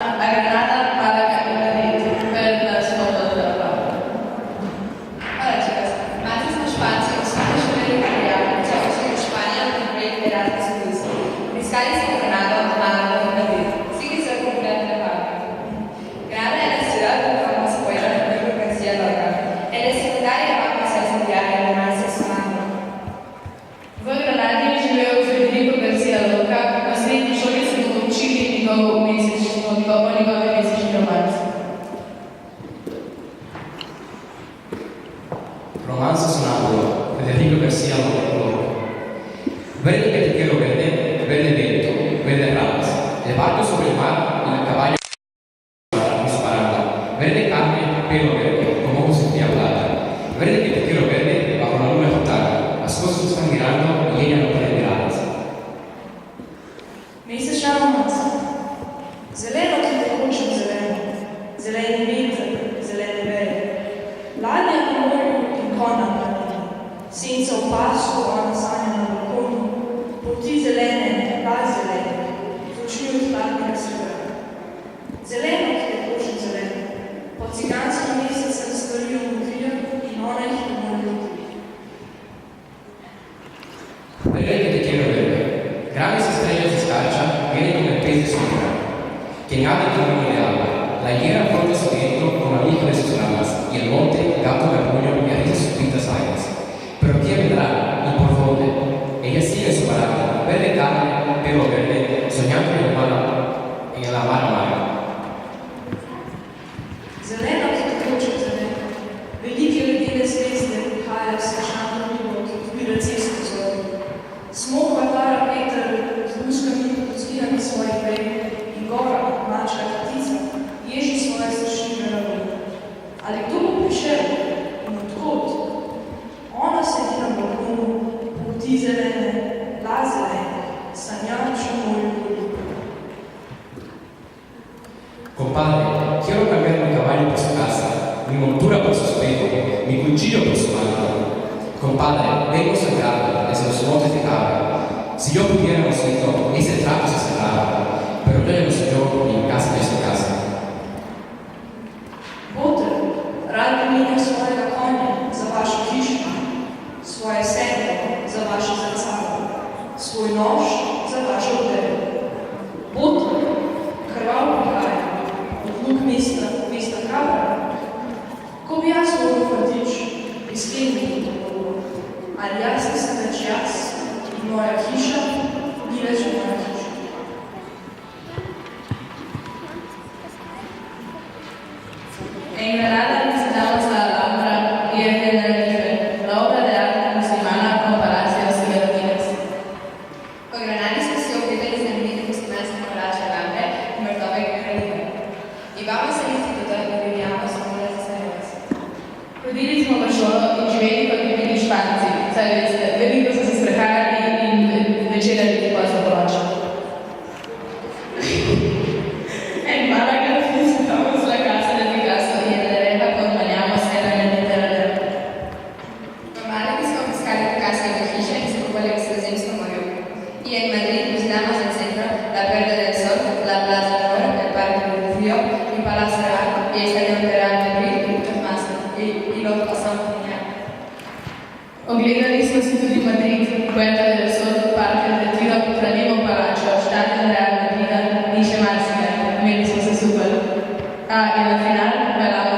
a Granada, Málaga y Madrid per la seconda tappa. Allora, chicas, antes no Španci osnovne šole italiane, cioè sono in Spagna con break per altri studi. Fiscali sono Granada, Málaga y Madrid. Sí que se completa la parte. Granada es la ciudad con famosa escuela de Federico García Lorca. Es la secundaria más famosa diaria de Marcia Sonando. V Granadi živel Federico García Lorca, na srednji šoli se bodo učili njegove mesečni romanci. Romanzo sonando, Federico García Lorca. Verde catiquero verde, verde vento, verde ramas. El barco sobre el mar y el caballo disparando. Verde carne, pelo verde, como ojos de plata. Verde catiquero verde, bajo la luna total. Las cosas están girando y ella no puede mirarlas. Mesečna romanca. Zeleno, ki tekoče v zeleno, zeleni veter, zelene veje. Ladja na morju in konj na planini, senca v pasu, ona sanja na balkonu, poti zelene, las zelene, z očmi odhladnega sveta. Zeleno, ki tekoče v zeleno, po ciganskem mesecem stvari omotrijo in ona jih ne more otriti. Verde catiquero verde. Grandes estrellas de escarcha vienen con el pez de su cara. Quien habla de un de agua, la higuera flota su viento con la luz de sus ramas, y el monte, gato garbuño y arriba sus pintas aires. Pero ¿quién vendrá? ¿Y por dónde? Ella sigue su parada, verde carne, pelo verde, soñando en el mar amargo. Zeleno, ki tekoče v zeleno, velike ledene zvezde prihajajo svečano ribo, ki odpira cesto zori. Smokva para veter z luskami podzginami svojih vej in gora, mačka ptica, ježi svoje strašljive ravnine. Ali kdo bo prišel in odkot? Ona sedi na balkonu, poti zelene, las zelene, sanjač v morju veliko. Compadre, quiero cambiar mi caballo por su casa, mi montura por su espejo, mi cuchillo por su mano. Compadre, vengo sangrado desde los montes de Cabra. Si yo pudiera, lo siento, ese trato se cerraba, pero yo ya no soy yo, ni mi casa ya es mi casa. Boter, rad bi menil svojega konja za vašo hišo, svoje sedlo za vaše zrcalo, svoj nož za vašo odejo. Boter, krval prihaja, od luk mesta Cabra. Ko bi jaz moral fatič, izkleniti to pogodbo, ali jaz nisem več jaz in moja hiša ni več moja hiša. En Granada visitamos la Alhambra y el Tenerife, la obra de arte musulmana con palacios y jardines. V Granadi smo si ogledali znamenite muslimanske palače Alhambre in vrtove Tenerife. I vamos a instituto in viviamo solo las estrellas. Hodili smo v šolo in živeli kot bi bili Španci, saj veste, veliko so se sprehajali in večerjali pozno po noči. En Málaga visitamos la casa de Picasso y en la reja acompañamos el Mediterráneo. V Málaga smo obiskali Picassove hiše in se kupali v Sredozemskem morju. Y en Madrid visitamos el centro, la Puerta del Sol, la Plaza de Oro, el Parque del Río, el Palacio Real y el Estadio de Real Madrid y muchos más. Y lo pasamos genial. Ogledali smo si tudi Madrid, Puerta del Sol, Parque del Retiro, Franimo Palacio, Estadio Real Madrid in še marsikaj. Imeli smo se super. In na final, velamo